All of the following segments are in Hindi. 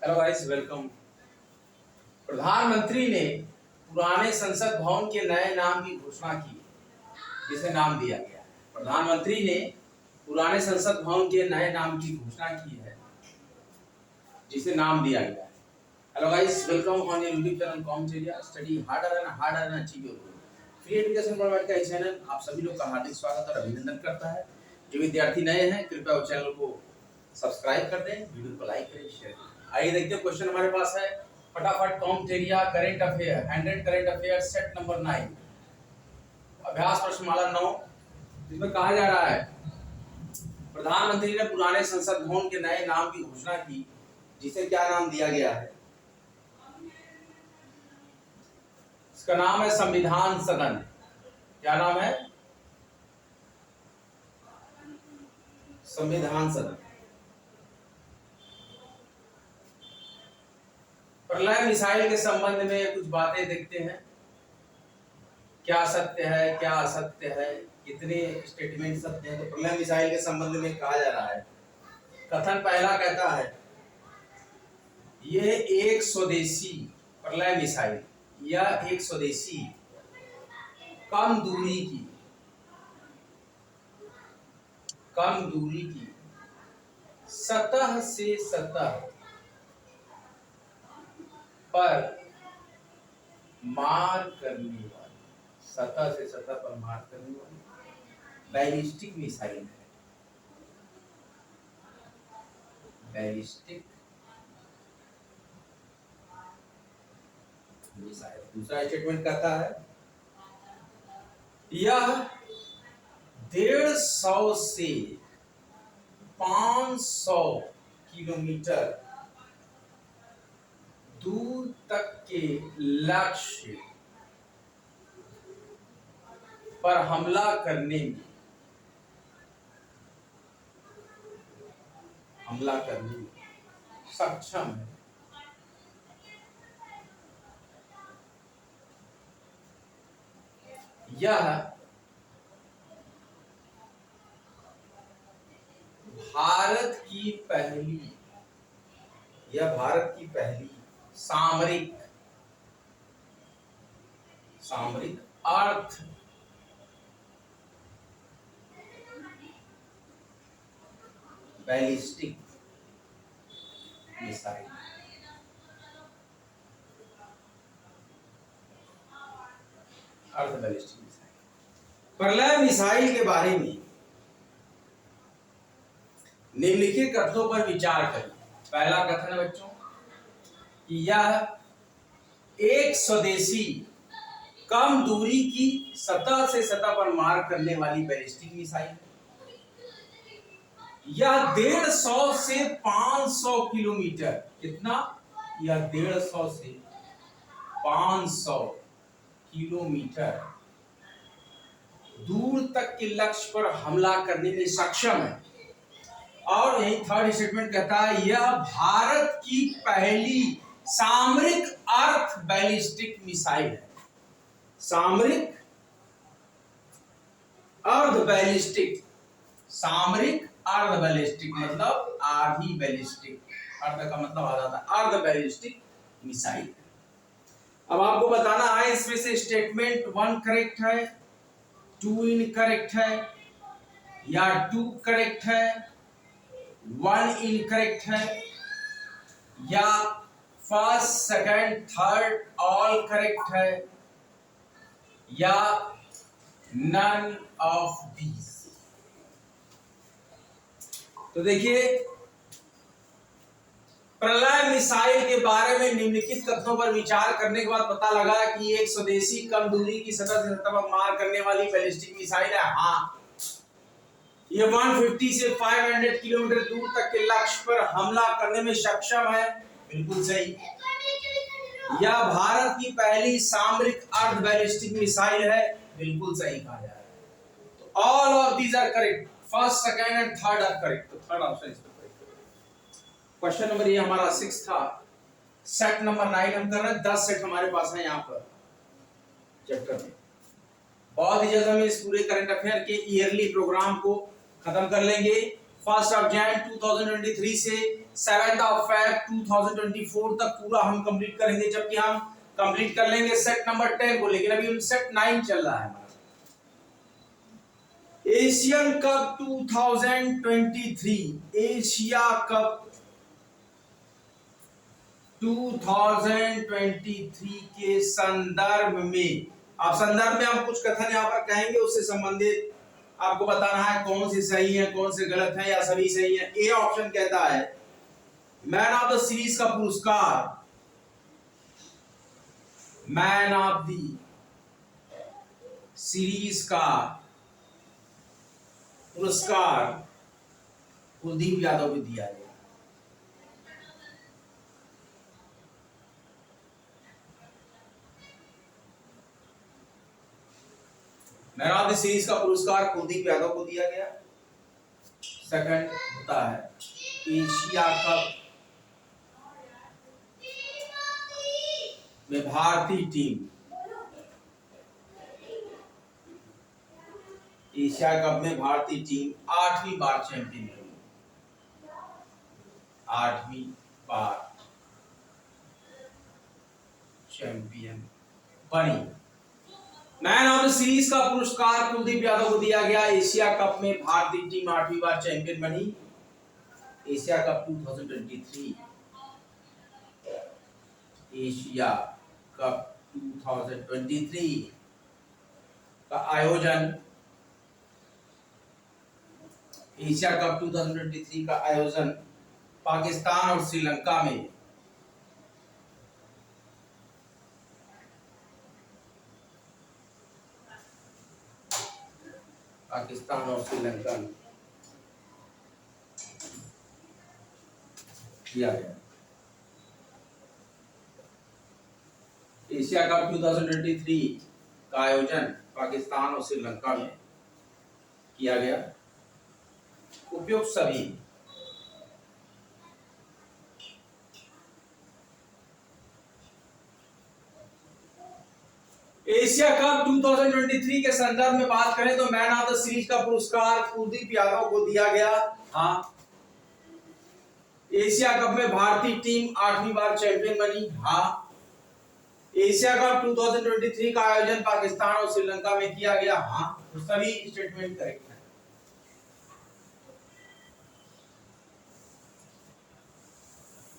Hello guys, welcome. प्रधानमंत्री ने पुराने संसद भवन के नए नाम की घोषणा की, जिसे नाम दिया गया है। प्रधानमंत्री ने पुराने संसद भवन के नए नाम की घोषणा की है, जिसे नाम दिया गया है। Hello guys, welcome on your YouTube channel कॉम्टेरिया study harder and achieve your goal. Free education provide का चैनल आप सभी लोग का हार्दिक स्वागत और अभिनंदन करता है। जो विद्यार्थी नए हैं, कृपया उस चैनल को सब्सक्राइब कर दें, वीडियो को लाइक करें, शेयर करें। आइए देखते हैं, क्वेश्चन हमारे पास है फटाफट। कॉम्टेरिया current affair 100 current affair set number 9, अभ्यास प्रश्नमाला 9, जिसमें कहा जा रहा है प्रधानमंत्री ने पुराने संसद भवन के नए नाम की घोषणा की, जिसे क्या नाम दिया गया है। इसका नाम है संविधान सदन। क्या नाम है? संविधान सदन। प्रलय मिसाइल के संबंध में कुछ बातें देखते हैं, क्या सत्य है, क्या असत्य है, कितने स्टेटमेंट सत्य हैं। तो प्रलय मिसाइल के संबंध में कहा जा रहा है, कथन पहला कहता है यह एक स्वदेशी प्रलय मिसाइल, यह एक स्वदेशी कम दूरी की सतह से सतह पर मार करने वाली, सतह से सतह पर मार करने वाली बैलिस्टिक मिसाइल है। Ballistic missile. दूसरा स्टेटमेंट कहता है यह 150 से 500 किलोमीटर दूर तक के लक्ष्य पर हमला करने में सक्षम है। यह भारत की पहली सामरिक अर्थ बैलिस्टिक मिसाइल। अर्थ बैलिस्टिक मिसाइल। प्रलय मिसाइल के बारे में निम्नलिखित कथनों पर विचार करें। पहला कथन है बच्चों कि यह एक स्वदेशी कम दूरी की सतह से सतह पर मार करने वाली बैलिस्टिक मिसाइल है। यह 150 से 500 किलोमीटर, कितना? यह 150 से 500 किलोमीटर दूर तक के लक्ष्य पर हमला करने में सक्षम है। और यही थर्ड स्टेटमेंट कहता है यह भारत की पहली सामरिक अर्थ बैलिस्टिक मिसाइल है। सामरिक अर्ध बैलिस्टिक, सामरिक अर्ध बैलिस्टिक मतलब आधी बैलिस्टिक, अर्ध का मतलब आधा था, अर्ध बैलिस्टिक मिसाइल। अब आपको बताना है इसमें से स्टेटमेंट 1 करेक्ट है, 2 इनकरेक्ट है, या 2 करेक्ट है, 1 इनकरेक्ट है, या first second third all correct है, या नन ऑफ दीज। तो देखिए, प्रलय मिसाइल के बारे में निम्नलिखित कथनों पर विचार करने के बाद पता लगा कि एक स्वदेशी कम दूरी की सतह से सतह पर मार करने वाली बैलिस्टिक मिसाइल है। हाँ, ये 150 से 500 किलोमीटर दूर तक के लक्ष्य पर हमला करने में सक्षम है। बिल्कुल सही। यह भारत की पहली सामरिक अर्ध बैलिस्टिक मिसाइल है। बिल्कुल सही कहा जा रहा है। तो all of these are correct, first second and third are correct. तो थर्ड ऑप्शन इसमें करेक्ट। क्वेश्चन नंबर ये हमारा 6 था। सेट नंबर 9 हम कर रहे हैं। 10 सेट हमारे पास है यहाँ पर चैप्टर में। बहुत ही जल्द हम इस पूरे करंट अफेयर के ईयरली प्रोग्राम को खत्म कर लेंगे। 1 जनवरी 2023 से 7 फरवरी 2024 तक पूरा हम कंप्लीट करेंगे, जबकि हम कंप्लीट कर लेंगे सेट नंबर 10 को, लेकिन अभी हम सेट 9 चल रहा है हमारा। एशियन कप 2023, एशिया कप 2023 के संदर्भ में, आप संदर्भ में हम कुछ कथन यहाँ पर कहेंगे, उससे संबंधित आपको बताना है कौन से सही है कौन से गलत है या सभी सही है। ए ऑप्शन कहता है मैन ऑफ द सीरीज का पुरस्कार, मैन ऑफ द सीरीज का पुरस्कार कुलदीप यादव को दिया गया। मैन ऑफ द सीरीज का पुरस्कार कुलदीप यादव को दिया गया। सेकंड होता है एशिया कप में भारतीय टीम, एशिया कप में भारतीय टीम 8वीं बार चैंपियन बनी, 8वीं बार चैंपियन बनी। मैन ऑफ द सीरीज का पुरस्कार कुलदीप यादव को दिया गया। एशिया कप में भारतीय टीम 8वीं बार चैंपियन बनी। एशिया कप 2023, एशिया कप 2023 का आयोजन, एशिया कप 2023 का आयोजन पाकिस्तान और श्रीलंका में किया गया। एशिया कप 2023 का आयोजन पाकिस्तान और श्रीलंका में किया गया। उपयुक्त सभी एशिया कप 2023 के संदर्भ में बात करें तो मैन ऑफ द सीरीज का पुरस्कार कुलदीप यादव को दिया गया। हाँ। एशिया कप में भारतीय टीम 8वीं बार चैंपियन बनी। हाँ। एशिया कप 2023 का आयोजन पाकिस्तान और श्रीलंका में किया गया। हाँ। तो सभी स्टेटमेंट करेक्ट है।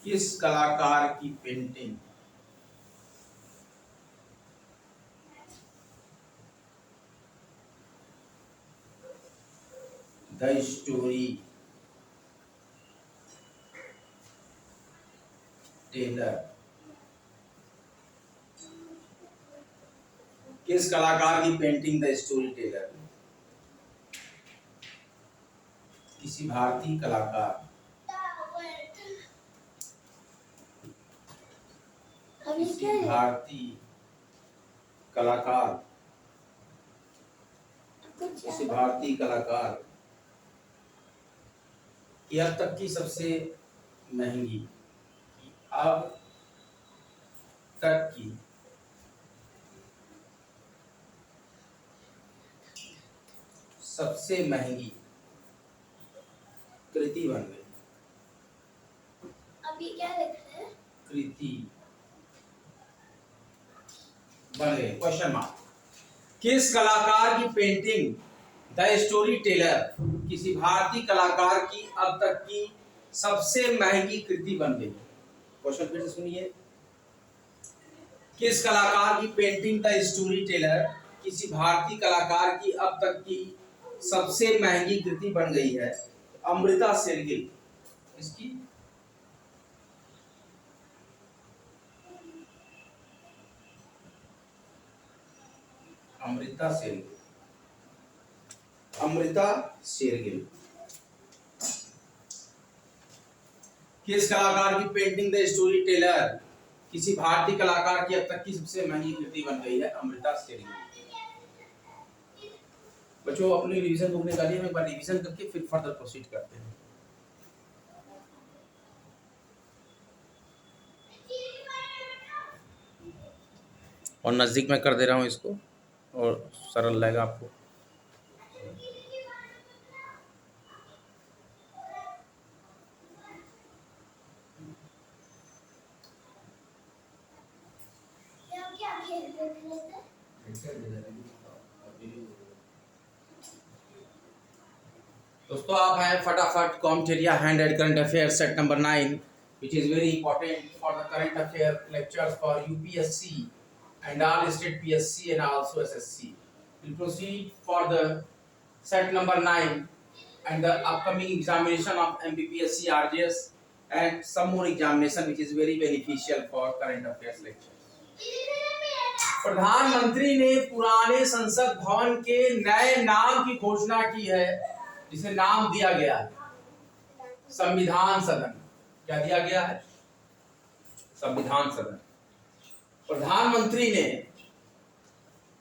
किस कलाकार की पेंटिंग द स्टोरी टेलर, किस कलाकार की पेंटिंग द स्टोरी टेलर, किसी भारतीय कलाकार, किसी भारतीय कलाकार, किसी भारतीय कलाकार की अब तक की सबसे महंगी, अब तक की सबसे महंगी कृति बन गई। अभी क्या लिख रहे हैं? कृति बन गई। Question mark. किस कलाकार की पेंटिंग द स्टोरी टेलर, किसी भारतीय कलाकार की अब तक की सबसे महंगी कृति बन गई। क्वेश्चन फिर से सुनिए। किस कलाकार की पेंटिंग द स्टोरी टेलर, किसी भारतीय कलाकार की अब तक की सबसे महंगी कृति बन गई है। अमृता शेरगिल, इसकी अमृता शेरगिल, अमृता शेरगिल। किस कलाकार की पेंटिंग द स्टोरी टेलर, किसी भारतीय कलाकार की अब तक की सबसे महंगी कृति बन गई है। अमृता शेरगिल। बच्चों अपनी रिवीजन बुक निकालिए, हम एक बार रिवीजन करके फिर फर्दर प्रोसीड करते हैं। और नजदीक में कर दे रहा हूँ इसको, और सरल लगेगा आपको। दोस्तों आप हैं फटाफट कॉम्टेरिया हैंड एड current affair set number 9 which is very important for the current affair lectures for UPSC and all state PSC and also SSC. We'll proceed for the set number 9 and the upcoming examination of MPPSC RJS and some more examination which is very beneficial for current affairs lectures. प्रधानमंत्री ने पुराने संसद भवन के नए नाम की घोषणा की है जिसे नाम दिया गया है संविधान सदन। क्या दिया गया है? संविधान सदन। प्रधानमंत्री ने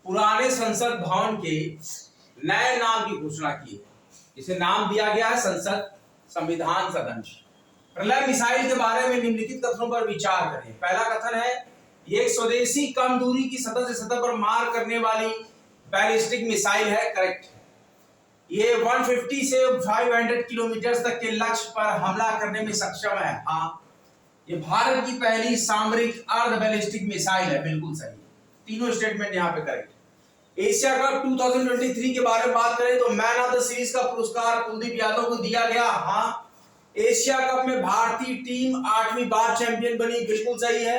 पुराने संसद भवन के नए नाम की घोषणा की है जिसे नाम दिया गया है संविधान सदन। प्रलय मिसाइल के बारे में निम्नलिखित कथनों पर विचार करें। पहला कथन है ये एक स्वदेशी कम दूरी की सतह से सतह पर मार करने वाली बैलिस्टिक मिसाइल है। करेक्ट। ये 150 से 500 किलोमीटर तक के लक्ष्य पर हमला करने में सक्षम है। हाँ, ये भारत की पहली सामरिक अर्ध बैलिस्टिक मिसाइल है। बिल्कुल सही, तीनों स्टेटमेंट यहाँ पे करेक्ट। एशिया कप 2023 के बारे में बात करें तो मैन ऑफ द सीरीज का पुरस्कार कुलदीप यादव को दिया गया। हाँ, एशिया कप में भारतीय टीम 8वीं बार चैंपियन बनी। बिल्कुल सही है।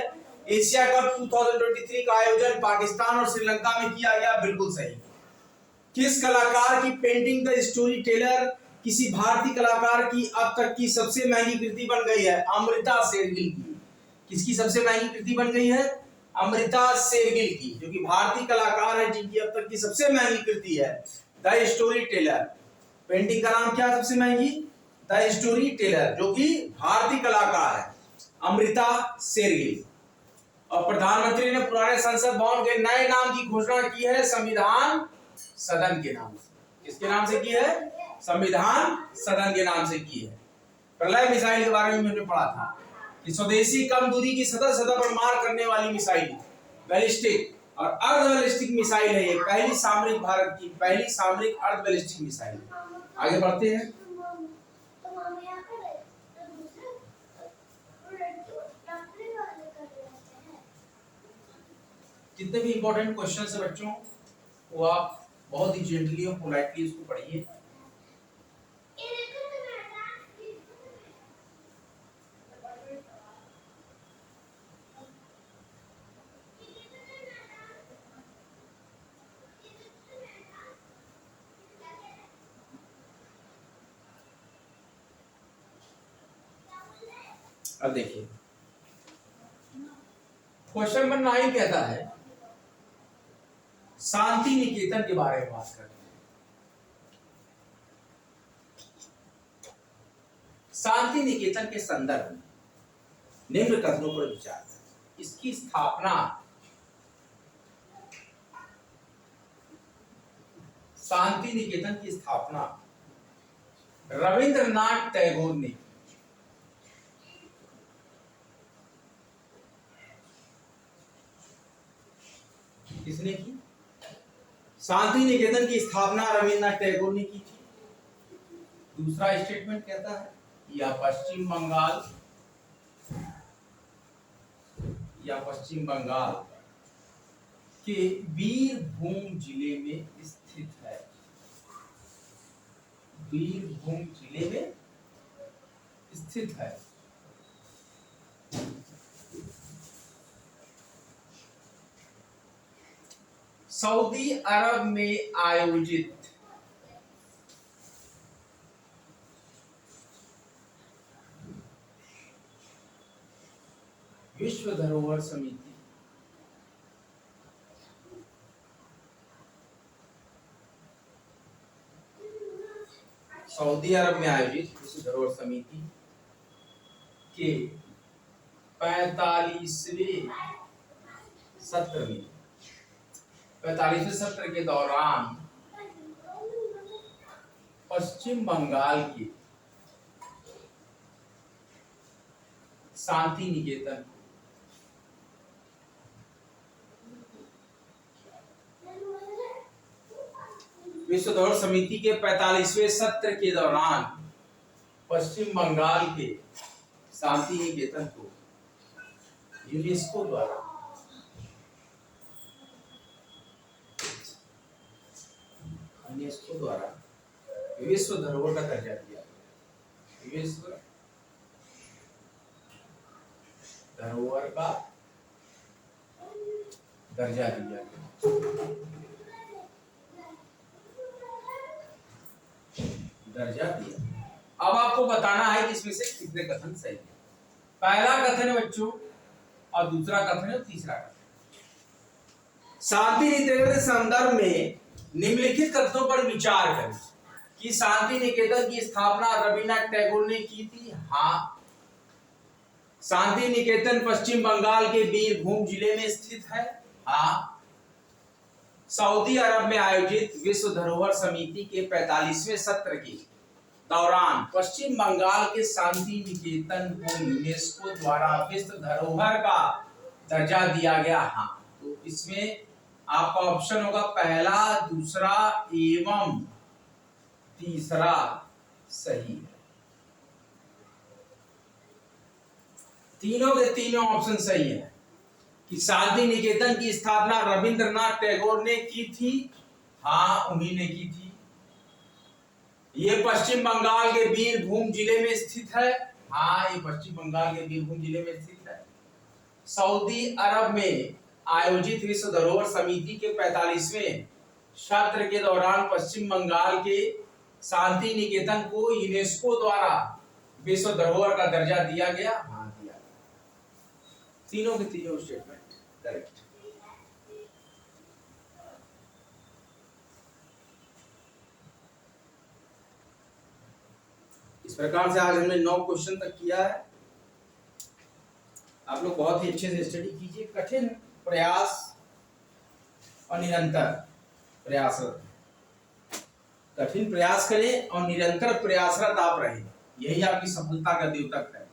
एशिया कप 2023 का आयोजन पाकिस्तान और श्रीलंका में किया गया। बिल्कुल सही। किस कलाकार की पेंटिंग द स्टोरी टेलर किसी भारतीय कलाकार की अब तक की सबसे महंगी कृति बन गई है? अमृता शेरगिल की। किसकी सबसे महंगी कृति बन गई है? अमृता शेरगिल की, जो कि भारतीय कलाकार है जिनकी अब तक की सबसे महंगी कृति है द स्टोरी टेलर। पेंटिंग का नाम क्या है सबसे महंगी? द स्टोरी टेलर, जो कि भारतीय कलाकार है अमृता शेरगिल। और प्रधानमंत्री ने पुराने संसद भवन के नए नाम की घोषणा की है संविधान सदन के नाम से। किसके नाम से की है? संविधान सदन के नाम से की है। प्रलय मिसाइल के बारे में मैंने पढ़ा था कि स्वदेशी कम दूरी की सतह पर मार करने वाली मिसाइल बैलिस्टिक और अर्ध बैलिस्टिक मिसाइल है। ये पहली सामरिक भारत की पहली सामरिक अर्ध बैलिस्टिक मिसाइल। आगे बढ़ते हैं। जितने भी इंपॉर्टेंट क्वेश्चंस है बच्चों वो आप बहुत ही जेंटली और पोलाइटली इसको पढ़िए। अब देखिए क्वेश्चन नंबर 9 कहता है शांति निकेतन के बारे में बात करते हैं। शांति निकेतन के संदर्भ में निम्न कथनों पर विचार करें। इसकी स्थापना शांति निकेतन की स्थापना रविंद्रनाथ टैगोर ने किसने की? शांति निकेतन की स्थापना रविंद्रनाथ टैगोर ने की थी। दूसरा स्टेटमेंट कहता है यह पश्चिम बंगाल के बीरभूम जिले में स्थित है। बीरभूम जिले में स्थित है। सऊदी अरब में आयोजित विश्व धरोहर समिति सऊदी अरब में आयोजित विश्व धरोहर समिति के 45वें सत्र के दौरान पश्चिम बंगाल के शांति निकेतन विश्व धरोहर समिति के 45वें सत्र के दौरान पश्चिम बंगाल के शांति निकेतन को यूनेस्को द्वारा यूनेस्को द्वारा विश्व धरोहर का दर्जा दिया गया। विश्व धरोहर का दर्जा दिया गया। दर्जा दिया। अब आपको बताना है कि इसमें से कितने कथन सही है। पहला कथन है बच्चों, और दूसरा कथन है, तीसरा कथन। शांति निकेतन के संदर्भ में निम्नलिखित कथनों पर विचार करें कि शांति निकेतन की स्थापना रविन्द्रनाथ टैगोर ने की थी। हाँ। शांति निकेतन पश्चिम बंगाल के बीरभूम जिले में स्थित है। हाँ। सऊदी अरब में आयोजित विश्व धरोहर समिति के 45वें सत्र के दौरान पश्चिम बंगाल के शांति निकेतन को यूनेस्को द्वारा विश्व धरोहर का दर्जा दिया गया। हाँ, तो इसमें आपका ऑप्शन होगा पहला, दूसरा एवं तीसरा सही है। तीनों के तीनों ऑप्शन सही है कि शांति निकेतन की स्थापना रविंद्रनाथ टैगोर ने की थी। हाँ, उन्हीं ने की थी। ये पश्चिम बंगाल के बीरभूम जिले में स्थित है। हाँ, ये पश्चिम बंगाल के बीरभूम जिले में स्थित है। सऊदी अरब में आयोजित विश्व धरोहर समिति के 45वें सत्र के दौरान पश्चिम बंगाल के शांति निकेतन को यूनेस्को द्वारा विश्व धरोहर का दर्जा दिया गया। हाँ, दिया गया। तीनों के तीनों स्टेटमेंट करेक्ट। इस प्रकार से आज हमने 9 क्वेश्चन तक किया है। आप लोग बहुत ही अच्छे से स्टडी कीजिए। कठिन प्रयास और निरंतर प्रयासरत, कठिन प्रयास करें और निरंतर प्रयासरत आप रहें, यही आपकी सफलता का द्योतक है।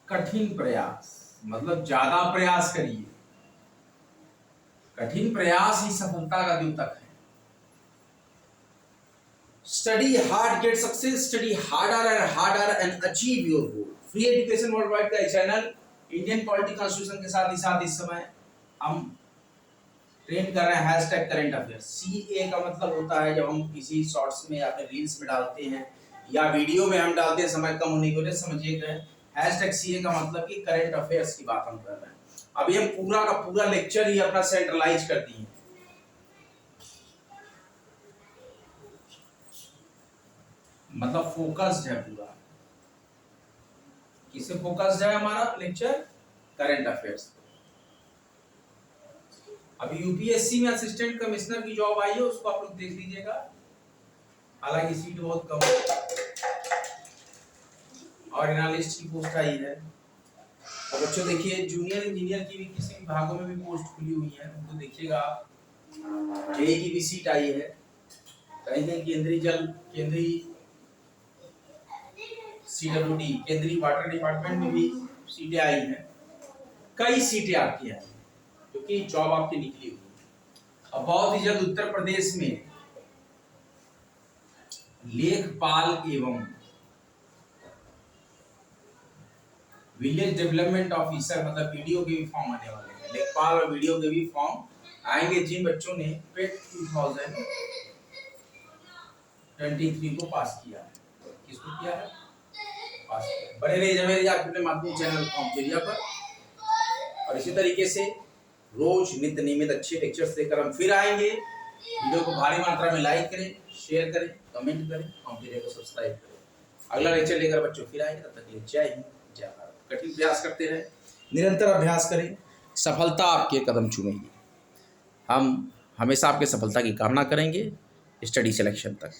कठिन प्रयास मतलब ज्यादा प्रयास करिए। कठिन प्रयास ही सफलता का द्योतक है। Study hard, get success, study harder and achieve your goal. Free education world wide का चैनल इंडियन पॉलिटी कॉन्स्टिट्यूशन के साथ इस समय हम ट्रेंड कर रहे हैं हैशटैग करंट अफेयर्स। CA का मतलब होता है जब हम किसी शॉर्ट्स में या फिर रील्स में डालते हैं या वीडियो में हम डालते हैं समय कम होने की वजह से समझिएगा। हैशटैग CA का मतलब कि करंट अफेयर्स की बात हम कर रहे हैं। अभी हम पूरा का पूरा लेक्चर ही अपना सेंट्रलाइज कर दिए, मतलब फोकस्ड है पूरा। किसे फोकस्ड है हमारा लेक्चर? Current affairs. अभी UPSC में असिस्टेंट कमिश्नर की जॉब आई है, उसको आप लोग देख लीजिएगा। हालांकि सीट बहुत कम है और एनालिस्ट की पोस्ट आई है। और बच्चों देखिए, जूनियर इंजीनियर की भी किसी विभागों में भी पोस्ट खुली हुई है, उनको देखिएगा। JEE की भी सीट आई है। कहीं केंद्रीय CWD केंद्रीय वाटर डिपार्टमेंट में भी सीटें आई हैं। कई सीटें आपकी आई हैं क्योंकि जॉब आपकी निकली हुई है। अब बहुत ही जल्द उत्तर प्रदेश में लेखपाल एवं विलेज डेवलपमेंट ऑफिसर मतलब वीडियो के भी फॉर्म आने वाले हैं। लेखपाल और वीडियो के भी फॉर्म आएंगे जिन बच्चों ने पेट 2023 को पास किया है। किसको किया है? पास किया। बने रहिए मेरे अपने माध्यम चैनल कॉम्पिटिया पर, और इसी तरीके से रोज नित्य नियमित अच्छे लेक्चर्स लेकर हम फिर आएंगे। वीडियो को भारी मात्रा में लाइक करें, शेयर करें, कमेंट करें, कॉम्पिटिया को सब्सक्राइब करें। अगला लेक्चर लेकर बच्चों फिर आएंगे। तब तक के लिए जय हिंद, जय भारत। कठिन प्रयास करते रहें, निरंतर अभ्यास करें, सफलता आपके कदम चूमेगी। हम हमेशा आपके सफलता की कामना करेंगे स्टडी सिलेक्शन तक।